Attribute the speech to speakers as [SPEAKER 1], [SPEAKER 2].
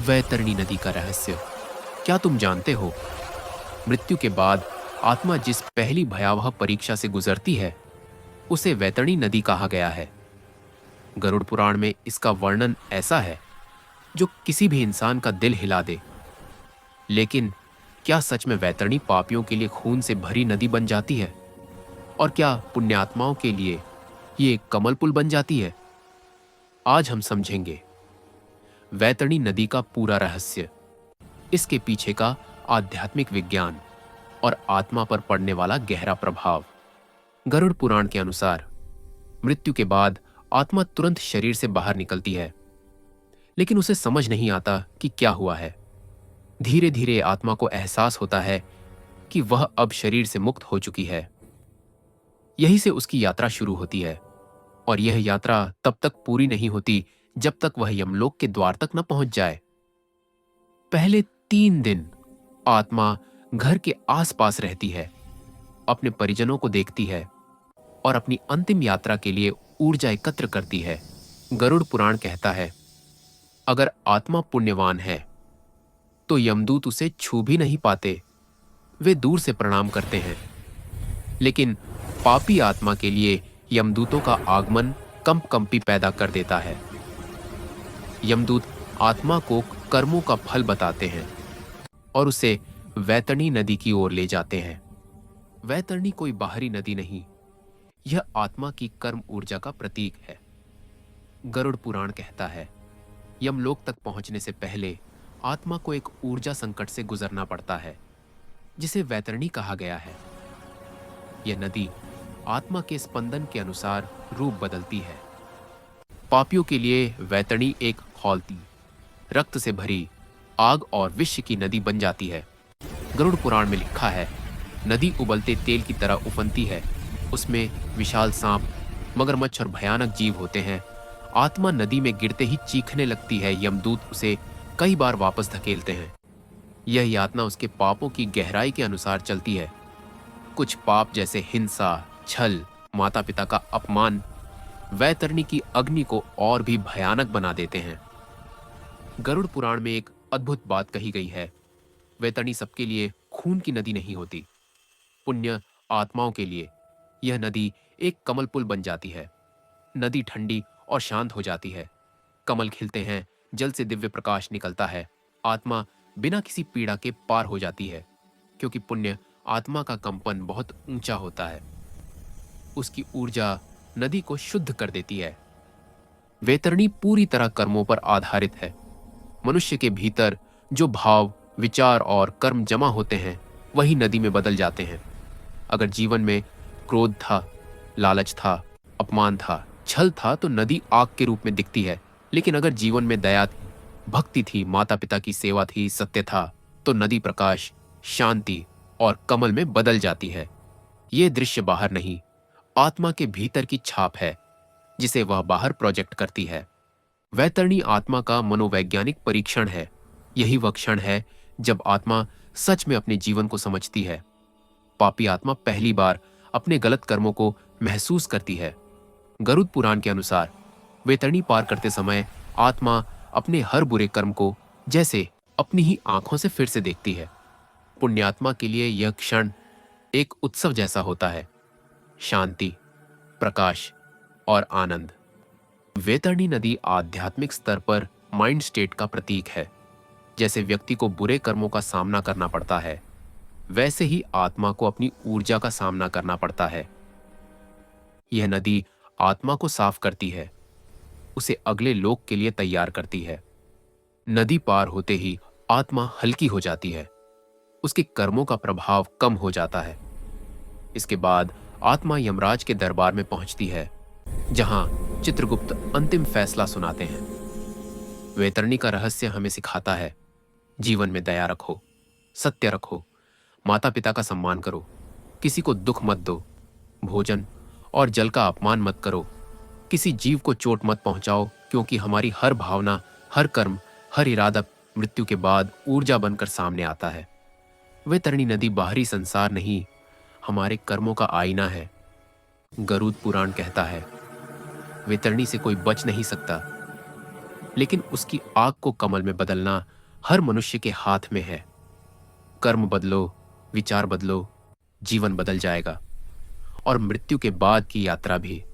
[SPEAKER 1] वैतरणी नदी का रहस्य। क्या तुम जानते हो, मृत्यु के बाद आत्मा जिस पहली भयावह परीक्षा से गुजरती है, उसे वैतरणी नदी कहा गया है। गरुड़ पुराण में इसका वर्णन ऐसा है जो किसी भी इंसान का दिल हिला दे। लेकिन क्या सच में वैतरणी पापियों के लिए खून से भरी नदी बन जाती है? और क्या पुण्यात्माओं के लिए ये एक कमल पुल बन जाती है? आज हम समझेंगे वैतरणी नदी का पूरा रहस्य, इसके पीछे का आध्यात्मिक विज्ञान और आत्मा पर पड़ने वाला गहरा प्रभाव। गरुड़ पुराण के अनुसार मृत्यु के बाद आत्मा तुरंत शरीर से बाहर निकलती है, लेकिन उसे समझ नहीं आता कि क्या हुआ है। धीरे धीरे आत्मा को एहसास होता है कि वह अब शरीर से मुक्त हो चुकी है। यहीं से उसकी यात्रा शुरू होती है, और यह यात्रा तब तक पूरी नहीं होती जब तक वह यमलोक के द्वार तक न पहुंच जाए। पहले 3 दिन आत्मा घर के आसपास रहती है, अपने परिजनों को देखती है और अपनी अंतिम यात्रा के लिए ऊर्जा एकत्र करती है। गरुड़ पुराण कहता है, अगर आत्मा पुण्यवान है तो यमदूत उसे छू भी नहीं पाते, वे दूर से प्रणाम करते हैं। लेकिन पापी आत्मा के लिए यमदूतों का आगमन कंपकंपी पैदा कर देता है। यमदूत आत्मा को कर्मों का फल बताते हैं और उसे वैतरणी नदी की ओर ले जाते हैं। वैतरणी कोई बाहरी नदी नहीं, यह आत्मा की कर्म ऊर्जा का प्रतीक है। गरुड़ पुराण कहता है, यमलोक तक पहुंचने से पहले आत्मा को एक ऊर्जा संकट से गुजरना पड़ता है, जिसे वैतरणी कहा गया है। यह नदी आत्मा के स्पंदन के अनुसार रूप बदलती है। पापियों के लिए वैतरणी एक खौलती, रक्त से भरी आग और विष की नदी बन जाती है। गरुड़ पुराण में लिखा है, नदी उबलते तेल की तरह उफनती है, उसमें विशाल सांप, मगरमच्छ और भयानक जीव होते हैं। आत्मा नदी में गिरते ही चीखने लगती है। यमदूत उसे कई बार वापस धकेलते हैं। यह यातना उसके पापों की गहराई के अनुसार चलती है। कुछ पाप जैसे हिंसा, छल, माता पिता का अपमान वैतरणी की अग्नि को और भी भयानक बना देते हैं। गरुड़ पुराण में एक अद्भुत बात कही गई है, वैतरणी सबके लिए खून की नदी नहीं होती। पुण्य आत्माओं के लिए यह नदी एक कमल पुल बन जाती है। नदी ठंडी और शांत हो जाती है, कमल खिलते हैं, जल से दिव्य प्रकाश निकलता है। आत्मा बिना किसी पीड़ा के पार हो जाती है, क्योंकि पुण्य आत्मा का कंपन बहुत ऊंचा होता है। उसकी ऊर्जा नदी को शुद्ध कर देती है। वैतरणी पूरी तरह कर्मों पर आधारित है। मनुष्य के भीतर जो भाव, विचार और कर्म जमा होते हैं, वही नदी में बदल जाते हैं। अगर जीवन में क्रोध था, लालच था, अपमान था, छल था, तो नदी आग के रूप में दिखती है। लेकिन अगर जीवन में दया थी, भक्ति थी, माता पिता की सेवा थी, सत्य था, तो नदी प्रकाश, शांति और कमल में बदल जाती है। ये दृश्य बाहर नहीं, आत्मा के भीतर की छाप है, जिसे वह बाहर प्रोजेक्ट करती है। वैतरणी आत्मा का मनोवैज्ञानिक परीक्षण है। यही वह क्षण है जब आत्मा सच में अपने जीवन को समझती है। पापी आत्मा पहली बार अपने गलत कर्मों को महसूस करती है। गरुड़ पुराण के अनुसार वैतरणी पार करते समय आत्मा अपने हर बुरे कर्म को जैसे अपनी ही आंखों से फिर से देखती है। पुण्यात्मा के लिए यह क्षण एक उत्सव जैसा होता है, शांति, प्रकाश और आनंद। वैतरणी नदी आध्यात्मिक स्तर पर माइंड स्टेट का प्रतीक है। जैसे व्यक्ति को बुरे कर्मों का सामना करना पड़ता है, वैसे ही आत्मा को अपनी ऊर्जा का सामना करना पड़ता है। यह नदी आत्मा को साफ करती है, उसे अगले लोक के लिए तैयार करती है। नदी पार होते ही आत्मा हल्की हो जाती है, उसके कर्मों का प्रभाव कम हो जाता है। इसके बाद आत्मा यमराज के दरबार में पहुंचती है, जहां चित्रगुप्त अंतिम फैसला सुनाते हैं। वैतरणी का रहस्य हमें सिखाता है, जीवन में दया रखो, सत्य रखो, माता पिता का सम्मान करो, किसी को दुख मत दो, भोजन और जल का अपमान मत करो, किसी जीव को चोट मत पहुंचाओ, क्योंकि हमारी हर भावना, हर कर्म, हर इरादा मृत्यु के बाद ऊर्जा बनकर सामने आता है। वैतरणी नदी बाहरी संसार नहीं, हमारे कर्मों का आईना है। गरुड़ पुराण कहता है, वैतरणी से कोई बच नहीं सकता। लेकिन उसकी आग को कमल में बदलना हर मनुष्य के हाथ में है। कर्म बदलो, विचार बदलो, जीवन बदल जाएगा और मृत्यु के बाद की यात्रा भी।